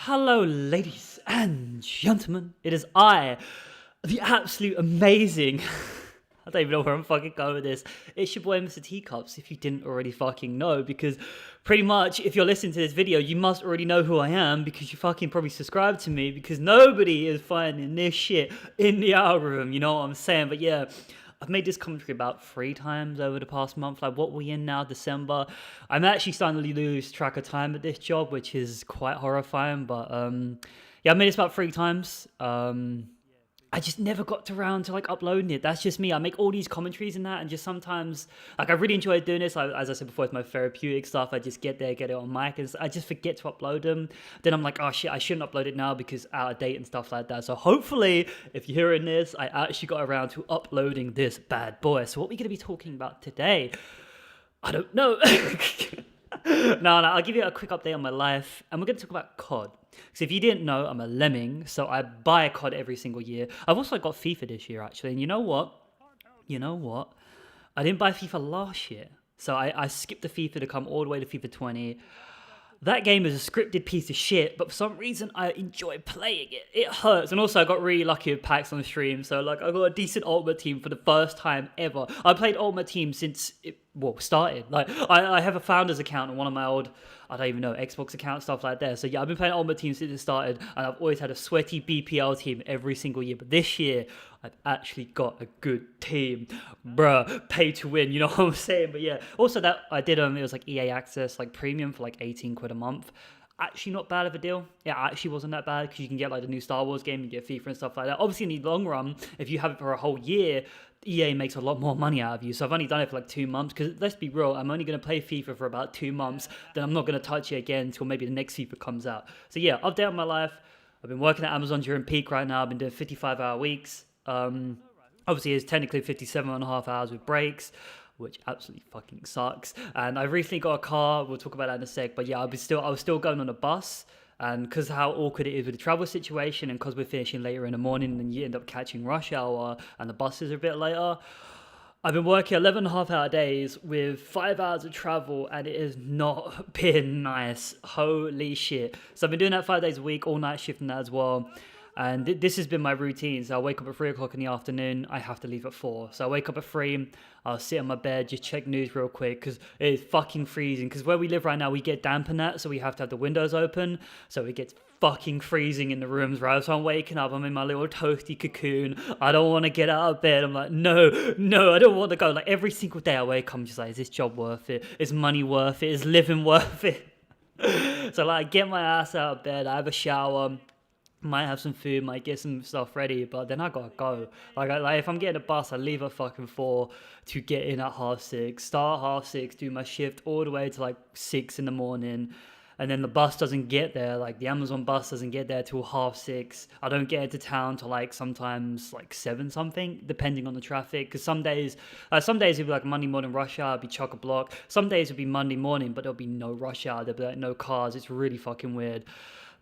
Hello, ladies and gentlemen. It is I, the absolute amazing. I don't even know where I'm fucking going with this. It's your boy, Mr. Teacups, if you didn't already fucking know, because pretty much if you're listening to this video, you must already know who I am because you fucking probably subscribed to me because nobody is finding this shit in the algorithm, you know what I'm saying? But yeah. I've made this commentary about 3 times over the past month. Like, what we in now, December. I'm actually starting to lose track of time at this job, which is quite horrifying. But yeah, I made this about 3 times. I just never got around to like uploading it. That's just me. I make all these commentaries and that, and just sometimes, like, I really enjoy doing this. As I said before, it's my therapeutic stuff. I just get there, get it on mic, and I just forget to upload them. Then I'm like, oh shit, I shouldn't upload it now because out of date and stuff like that. So hopefully, if you're hearing this, I actually got around to uploading this bad boy. So what are we gonna be talking about today? I don't know. No, I'll give you a quick update on my life, and we're going to talk about COD. Because if you didn't know, I'm a lemming, so I buy a COD every single year. I've also got FIFA this year, actually, and you know what? You know what? I didn't buy FIFA last year, so I skipped the FIFA to come all the way to FIFA 20. That game is a scripted piece of shit, but for some reason I enjoy playing it. It hurts. And also I got really lucky with packs on the stream, so like I got a decent Ultimate Team for the first time ever. I played Ultimate Team since it started. Like I have a founder's account on one of my old, I don't even know, Xbox account, stuff like that. So yeah, I've been playing Ultimate Team since it started, and I've always had a sweaty BPL team every single year. But this year, I've actually got a good team. Bruh, pay to win, you know what I'm saying? But yeah, also that I did, it was like EA Access, like premium for like 18 quid a month. Actually not bad of a deal. Yeah, actually wasn't that bad because you can get like the new Star Wars game, you get FIFA and stuff like that. Obviously in the long run, if you have it for a whole year, EA makes a lot more money out of you. So I've only done it for like 2 months because let's be real, I'm only going to play FIFA for about 2 months. Then I'm not going to touch it again until maybe the next FIFA comes out. So yeah, update on my life. I've been working at Amazon during peak right now. I've been doing 55-hour weeks. Obviously it's technically 57.5 hours with breaks, which absolutely fucking sucks. And I recently got a car. We'll talk about that in a sec. But yeah, I was still going on a bus. And because how awkward it is with the travel situation, and because we're finishing later in the morning, and you end up catching rush hour, and the buses are a bit later. I've been working 11.5 hour days with 5 hours of travel, and it has not been nice. Holy shit. So I've been doing that 5 days a week, all night shifting that as well. And this has been my routine. So I wake up at 3 o'clock in the afternoon. I have to leave at 4. So I wake up at 3. I'll sit on my bed, just check news real quick because it is fucking freezing. Because where we live right now, we get damp and that. So we have to have the windows open. So it gets fucking freezing in the rooms, right? So I'm waking up. I'm in my little toasty cocoon. I don't want to get out of bed. I'm like, no, I don't want to go. Like every single day I wake up, I'm just like, is this job worth it? Is money worth it? Is living worth it? So like, I get my ass out of bed. I have a shower. Might have some food, might get some stuff ready, but then I gotta go. Like if I'm getting a bus, I leave at fucking 4 to get in at 6:30, start 6:30, do my shift all the way to like 6 in the morning, and then the bus doesn't get there. Like the Amazon bus doesn't get there till 6:30. I don't get into town till like sometimes like 7 something, depending on the traffic. Because some days it'll be like Monday morning rush hour, it'll be chock a block. Some days it'll be Monday morning, but there'll be no rush hour. There'll be like no cars. It's really fucking weird.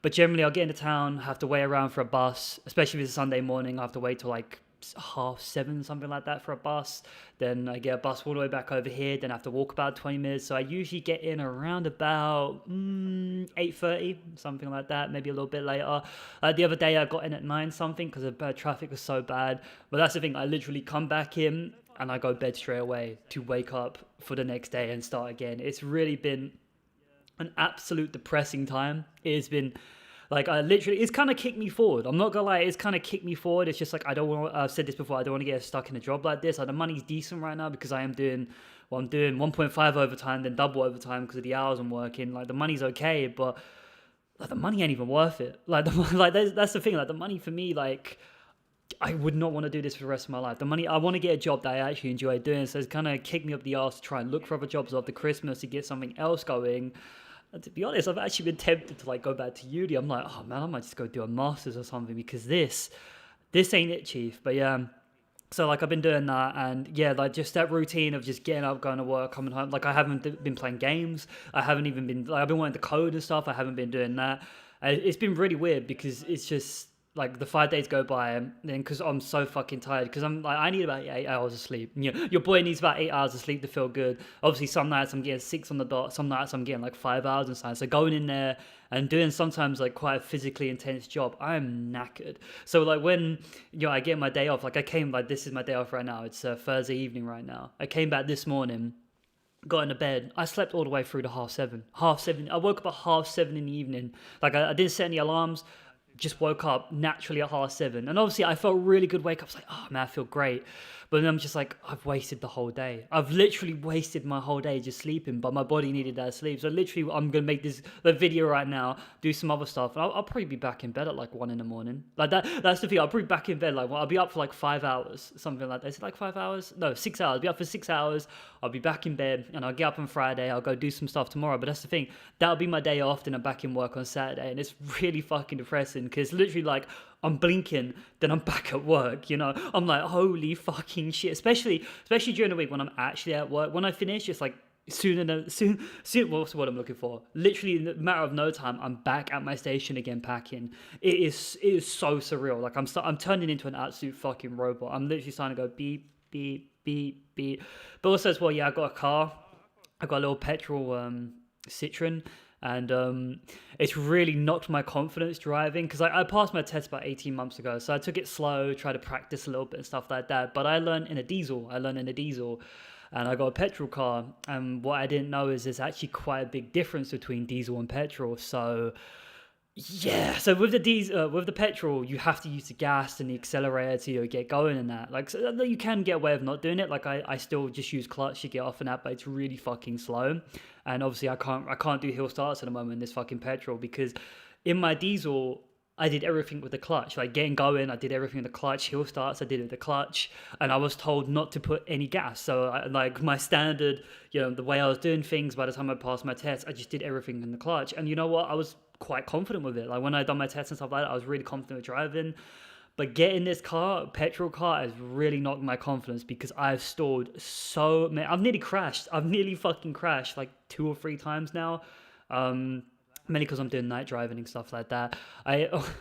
But generally, I'll get into town, have to wait around for a bus, especially if it's a Sunday morning. I have to wait till like 7:30, something like that for a bus. Then I get a bus all the way back over here. Then I have to walk about 20 minutes. So I usually get in around about 8:30, something like that, maybe a little bit later. The other day, I got in at 9 something because the traffic was so bad. But that's the thing, I literally come back in and I go bed straight away to wake up for the next day and start again. It's really been an absolute depressing time. It has been like it's kind of kicked me forward. I'm not gonna lie, it's kind of kicked me forward. It's just like I've said this before, I don't want to get stuck in a job like this. Like the money's decent right now because I'm doing 1.5 overtime, then double overtime because of the hours I'm working. Like the money's okay, but like the money ain't even worth it. Like that's the thing. Like the money for me, like I would not want to do this for the rest of my life. The money, I want to get a job that I actually enjoy doing. So it's kind of kicked me up the arse to try and look for other jobs after Christmas to get something else going. And to be honest, I've actually been tempted to like go back to uni. I'm like, oh man, I might just go do a master's or something because this ain't it, chief. But yeah, so like I've been doing that, and yeah, like just that routine of just getting up, going to work, coming home. Like I haven't been playing games. I haven't even been like I've been wanting to code and stuff. I haven't been doing that. It's been really weird because it's just like the 5 days go by, and then because I'm so fucking tired, because I'm like, I need about 8 hours of sleep. You know, your boy needs about 8 hours of sleep to feel good. Obviously, some nights I'm getting 6 on the dot, some nights I'm getting like 5 hours and stuff. So going in there and doing sometimes like quite a physically intense job, I'm knackered. So like when I get my day off, like I came, like this is my day off right now. It's Thursday evening right now. I came back this morning, got into bed. I slept all the way through to half seven. Half seven. I woke up at half seven in the evening. Like I didn't set any alarms. Just woke up naturally at half seven. And obviously I felt really good wake up. I was like, oh man, I feel great. But then I'm just like, I've wasted the whole day. I've literally wasted my whole day just sleeping, but my body needed that sleep. So literally I'm going to make the video right now, do some other stuff. And I'll probably be back in bed at like 1 a.m. Like that's the thing. I'll probably be back in bed. Like, well, I'll be up for like 5 hours, something like that. Is it like 5 hours? No, 6 hours. I'll be up for 6 hours. I'll be back in bed and I'll get up on Friday. I'll go do some stuff tomorrow. But that's the thing. That'll be my day off. Then I'm back in work on Saturday. And it's really fucking depressing because literally like, I'm blinking, then I'm back at work, you know? I'm like, holy fucking shit. Especially during the week when I'm actually at work. When I finish, it's like soon, what's what I'm looking for? Literally in a matter of no time, I'm back at my station again packing. It is so surreal. Like I'm turning into an absolute fucking robot. I'm literally starting to go beep, beep, beep, beep. But also as well, yeah, I got a car. I got a little petrol Citroen. And it's really knocked my confidence driving because I passed my test about 18 months ago. So I took it slow, tried to practice a little bit and stuff like that. But I learned in a diesel. And I got a petrol car. And what I didn't know is there's actually quite a big difference between diesel and petrol. So yeah, so with the petrol, you have to use the gas and the accelerator to get going and that. Like, so you can get away with not doing it. Like, I still just use clutch to get off and that, but it's really fucking slow. And obviously, I can't do hill starts at the moment in this fucking petrol because in my diesel, I did everything with the clutch. Like getting going, I did everything with the clutch. Hill starts, I did it with the clutch, and I was told not to put any gas. So like my standard, the way I was doing things. By the time I passed my test, I just did everything in the clutch. And you know what? I was quite confident with it. Like when I done my tests and stuff like that, I was really confident with driving. But getting this petrol car, has really knocked my confidence because I've stalled so many. I've nearly fucking crashed like 2 or 3 times now. Mainly because I'm doing night driving and stuff like that.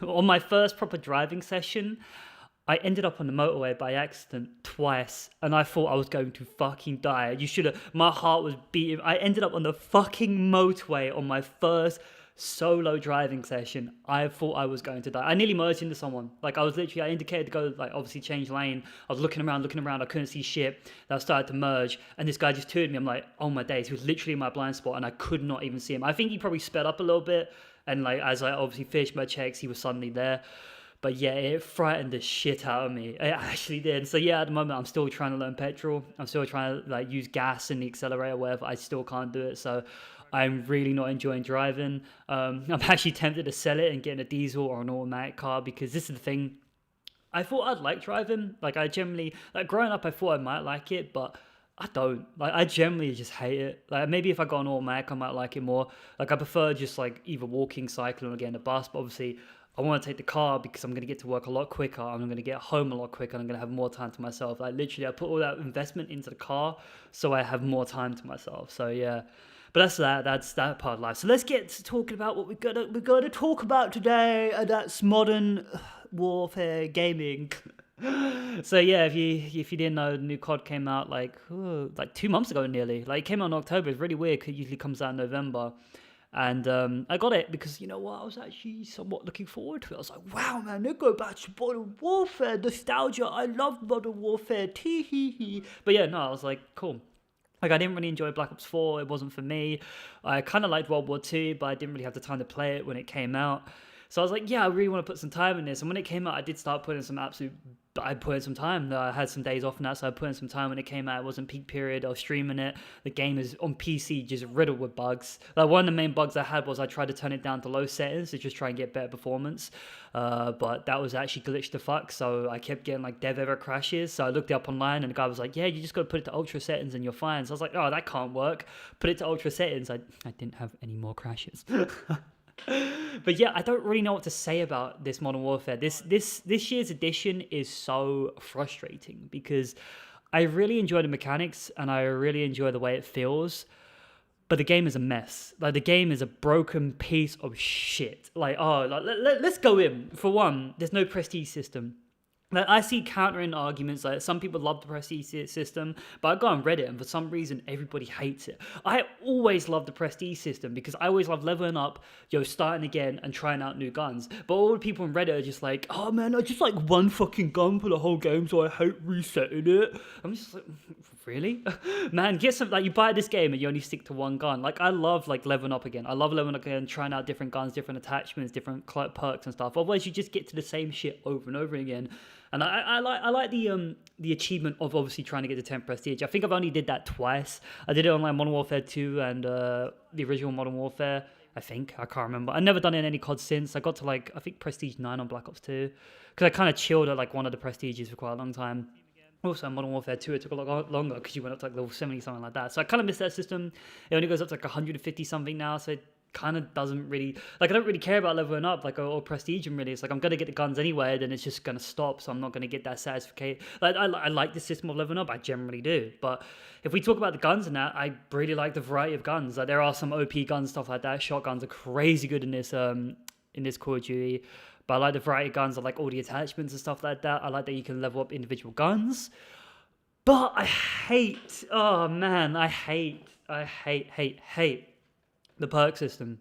On my first proper driving session, I ended up on the motorway by accident twice, and I thought I was going to fucking die. My heart was beating. I ended up on the fucking motorway on my first solo driving session. I thought I was going to die. I nearly merged into someone. Like I indicated to go, like obviously change lane. I was looking around. I couldn't see shit. Then I started to merge, and this guy just turned me. I'm like, oh my days. He was literally in my blind spot, and I could not even see him. I think he probably sped up a little bit, and like as I obviously finished my checks, he was suddenly there. But yeah, it frightened the shit out of me. It actually did. So yeah, at the moment, I'm still trying to learn petrol. I'm still trying to like use gas and the accelerator, whatever. I still can't do it. So I'm really not enjoying driving. I'm actually tempted to sell it and get a diesel or an automatic car because this is the thing. I thought I'd like driving. Like I generally, like growing up, I thought I might like it, but I don't. Like I generally just hate it. Like maybe if I got an automatic, I might like it more. Like I prefer just like either walking, cycling, or getting a bus. But obviously, I want to take the car because I'm going to get to work a lot quicker. I'm going to get home a lot quicker. And I'm going to have more time to myself. Like literally, I put all that investment into the car so I have more time to myself. So yeah. But that's that part of life. So let's get to talking about what we're gonna talk about today, and that's modern warfare gaming. So yeah, if you didn't know, the new COD came out like 2 months ago nearly. Like it came out in October. It's really weird because it usually comes out in November. And I got it because, you know what, I was actually somewhat looking forward to it. I was like, wow, man, they go back to Modern Warfare, nostalgia. I love Modern Warfare, tee-hee-hee. But yeah, no, I was like, cool. Like, I didn't really enjoy Black Ops 4. It wasn't for me. I kind of liked World War II, but I didn't really have the time to play it when it came out. So I was like, yeah, I really want to put some time in this. And when it came out, I did start putting I put in some time. I had some days off and that, so I put in some time when it came out. It wasn't peak period. I was streaming it. The game is on PC, just riddled with bugs. Like one of the main bugs I had was I tried to turn it down to low settings to just try and get better performance. But that was actually glitched to fuck. So I kept getting like dev error crashes. So I looked it up online and the guy was like, yeah, you just got to put it to ultra settings and you're fine. So I was like, oh, that can't work. Put it to ultra settings. I didn't have any more crashes. But yeah, I don't really know what to say about this Modern Warfare. This year's edition is so frustrating because I really enjoy the mechanics and I really enjoy the way it feels. but the game is a mess. Like, the game is a broken piece of shit. Like, let's go in. For one, there's no prestige system. Like, I see countering arguments, like some people love the prestige system, but I go on Reddit and for some reason everybody hates it. I always love the prestige system because I always love leveling up, starting again and trying out new guns. But all the people on Reddit are just like, oh man, I just like one fucking gun for the whole game, so I hate resetting it. I'm just like, really? Man, get some, like, you buy this game and you only stick to one gun. Like, I love like leveling up again. I love leveling up again, trying out different guns, different attachments, different perks and stuff. Otherwise you just get to the same shit over and over again. And I like the achievement of obviously trying to get to 10 prestige. I think I've only did that twice. I did it on like Modern Warfare 2 and the original Modern Warfare. I can't remember. I've never done it in any COD since. I got to like, I think Prestige 9 on Black Ops 2. Because I kind of chilled at like one of the Prestiges for quite a long time. Also, in Modern Warfare 2, it took a lot longer because you went up to like level 70, something like that. So I kind of missed that system. It only goes up to like 150 something now. So it kind of doesn't really, like, I don't really care about leveling up, like, or prestige, and really it's like I'm gonna get the guns anyway, then it's just gonna stop, so I'm not gonna get that satisfaction. Like, I like the system of leveling up, I generally do, but if we talk about the guns and that, I really like the variety of guns. Like, there are some OP guns, stuff like that. Shotguns are crazy good in this Call of Duty, but I like the variety of guns. I like all the attachments and stuff like that. I like that you can level up individual guns, but I hate the perk system.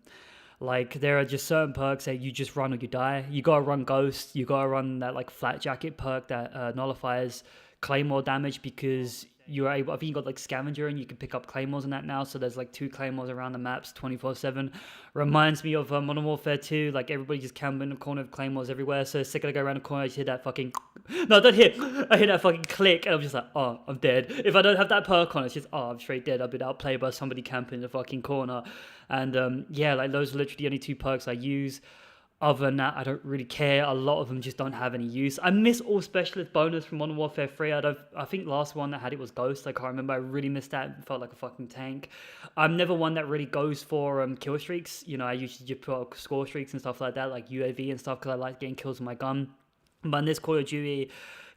Like, there are just certain perks that you just run or you die. You gotta run Ghost. You gotta run that like Flat Jacket perk that nullifies Claymore damage, because you're able, I think you got like Scavenger and you can pick up Claymores in that now. So there's like 2 Claymores around the maps 24/7. Reminds me of Modern Warfare 2. Like, everybody just camping in the corner of Claymores everywhere. So the second I go around the corner, I just hear that fucking, no, don't hear, I hear that fucking click and I'm just like, oh, I'm dead. If I don't have that perk on, it's just, oh, I'm straight dead. I've been outplayed by somebody camping in the fucking corner. And yeah, like, those are literally the only 2 perks I use. Other than that, I don't really care. A lot of them just don't have any use. I miss all specialist bonus from Modern Warfare 3. I think last one that had it was Ghost. I can't remember. I really missed that. It felt like a fucking tank. I'm never one that really goes for kill streaks. I usually just put out score streaks and stuff like that, like UAV and stuff, because I like getting kills with my gun. But in this Call of Duty,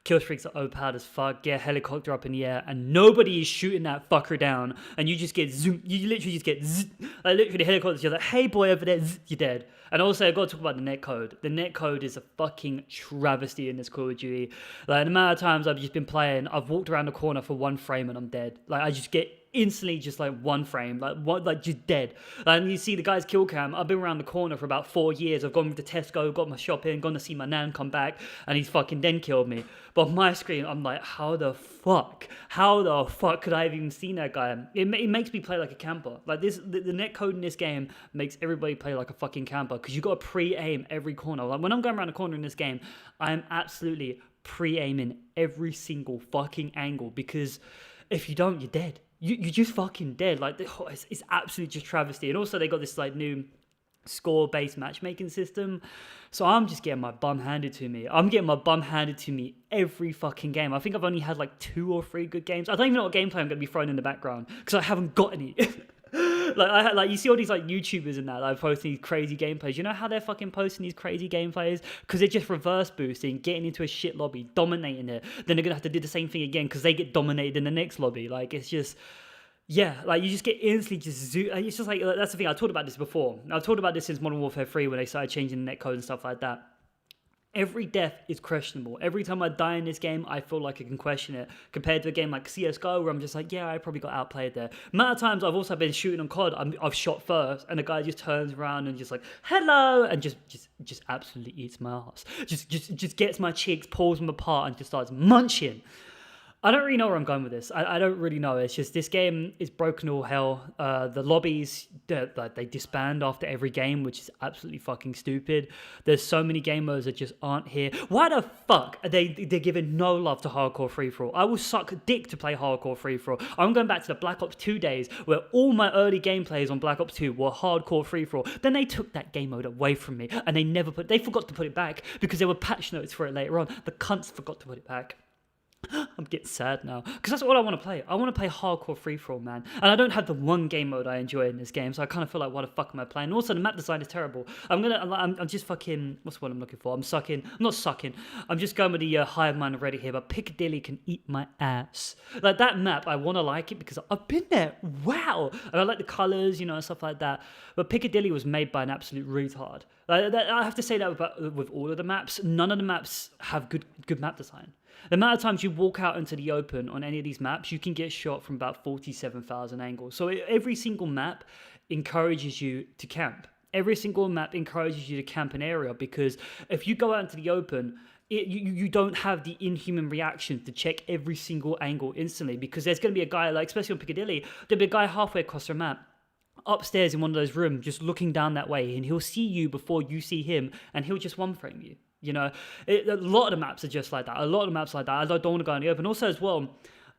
kill streaks are overpowered as fuck. Get a helicopter up in the air and nobody is shooting that fucker down, and you just get zoom. You literally just get zzz. Like, literally the helicopter, you're like, hey boy over there, zzz, you're dead. And also, I've got to talk about the netcode. The netcode is a fucking travesty in this Call of Duty. Like, the amount of times I've just been playing, I've walked around the corner for 1 frame and I'm dead. Like, I just get instantly just like 1 frame, like just dead. And you see the guy's kill cam. I've been around the corner for about 4 years. I've gone to Tesco, got my shopping, gone to see my nan come back, and he's fucking then killed me. But on my screen, I'm like, how the fuck could I have even seen that guy? It makes me play like a camper. Like, this, the netcode in this game makes everybody play like a fucking camper, because you got to pre-aim every corner. Like, when I'm going around the corner in this game, I'm absolutely pre-aiming every single fucking angle, because if you don't, you're dead. You're just fucking dead. Like, it's absolutely just travesty. And also, they got this like new score-based matchmaking system. So I'm just getting my bum handed to me. I'm getting my bum handed to me every fucking game. I think I've only had like 2 or 3 good games. I don't even know what gameplay I'm going to be throwing in the background, because I haven't got any. Like, you see all these like YouTubers and that, like, posting these crazy gameplays. You know how they're fucking posting these crazy gameplays? Because they're just reverse boosting, getting into a shit lobby, dominating it. Then they're gonna have to do the same thing again because they get dominated in the next lobby. Like, it's just, yeah, like, you just get instantly just it's just like, that's the thing. I talked about this before. I've talked about this since Modern Warfare 3 when they started changing the netcode and stuff like that. Every death is questionable. Every time I die in this game, I feel like I can question it. Compared to a game like CSGO, where I'm just like, yeah, I probably got outplayed there. Amount of times I've also been shooting on COD, I've shot first, and the guy just turns around and just like, hello, and just absolutely eats my ass. Just gets my cheeks, pulls them apart, and just starts munching. I don't really know where I'm going with this. I don't really know. It's just, this game is broken to all hell. The lobbies, they disband after every game, which is absolutely fucking stupid. There's so many game modes that just aren't here. Why the fuck are they're giving no love to hardcore free-for-all? I will suck dick to play hardcore free-for-all. I'm going back to the Black Ops 2 days where all my early gameplays on Black Ops 2 were hardcore free-for-all. Then they took that game mode away from me, and they forgot to put it back because there were patch notes for it later on. The cunts forgot to put it back. I'm getting sad now because that's all I want to play. I want to play hardcore free for all, man. And I don't have the one game mode I enjoy in this game, so I kind of feel like, why the fuck am I playing? Also, the map design is terrible. I'm just fucking. What's what I'm looking for? I'm not sucking. I'm just going with the hive mind of Reddit here, but Piccadilly can eat my ass. Like that map, I want to like it because I've been there. Wow, and I like the colors, and stuff like that. But Piccadilly was made by an absolute retard. I have to say that with all of the maps. None of the maps have good map design. The amount of times you walk out into the open on any of these maps, you can get shot from about 47,000 angles. So every single map encourages you to camp. Every single map encourages you to camp an area, because if you go out into the open, you don't have the inhuman reaction to check every single angle instantly, because there's going to be a guy, like especially on Piccadilly, there'll be a guy halfway across the map upstairs in one of those rooms just looking down that way, and he'll see you before you see him, and he'll just one frame you. A lot of the maps are just like that. A lot of the maps like that. I don't want to go in the open. Also, as well,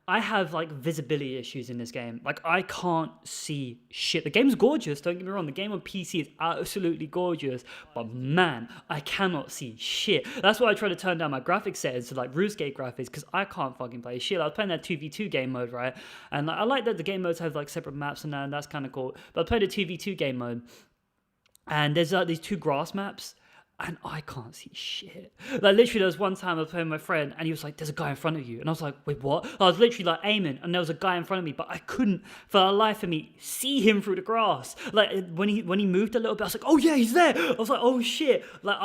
I have like visibility issues in this game. Like I can't see shit. The game's gorgeous, don't get me wrong. The game on PC is absolutely gorgeous, but man, I cannot see shit. That's why I try to turn down my graphics settings to like RuneScape graphics, because I can't fucking play shit. I was playing that 2v2 game mode, right? And I like that the game modes have like separate maps and that, and that's kind of cool. But I played a 2v2 game mode, and there's these two grass maps, and I can't see shit. Like literally, there was one time I was playing with my friend, and he was like, "There's a guy in front of you," and I was like, "Wait, what?" I was literally like aiming, and there was a guy in front of me, but I couldn't, for the life of me, see him through the grass. Like when he moved a little bit, I was like, "Oh yeah, he's there." I was like, "Oh shit!" Like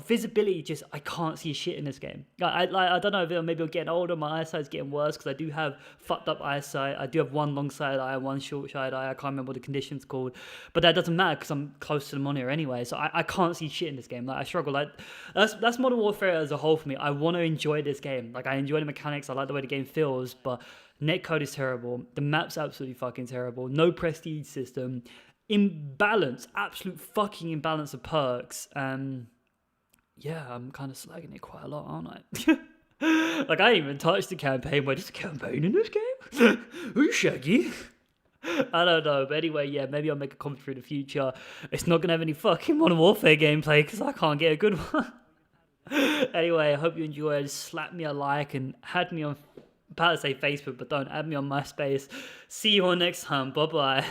visibility, just I can't see shit in this game. I don't know if maybe I'm getting older, my eyesight's getting worse because I do have fucked up eyesight. I do have one long-sighted eye, one short-sighted eye. I can't remember what the condition's called, but that doesn't matter because I'm close to the monitor anyway. So I can't see shit in this game. Like I struggle. Like that's Modern Warfare as a whole for me. I want to enjoy this game. Like I enjoy the mechanics. I like the way the game feels, but netcode is terrible. The map's absolutely fucking terrible. No prestige system. Imbalance. Absolute fucking imbalance of perks. Yeah, I'm kind of slagging it quite a lot, aren't I? Like I ain't even touched the campaign. Wait, there's a campaign in this game? Who's Shaggy? I don't know, but anyway, yeah, maybe I'll make a commentary in the future. It's not gonna have any fucking Modern Warfare gameplay because I can't get a good one. Anyway, I hope you enjoyed. Slap me a like and add me on, I'm about to say Facebook, but don't add me on MySpace. See you all next time. Bye bye.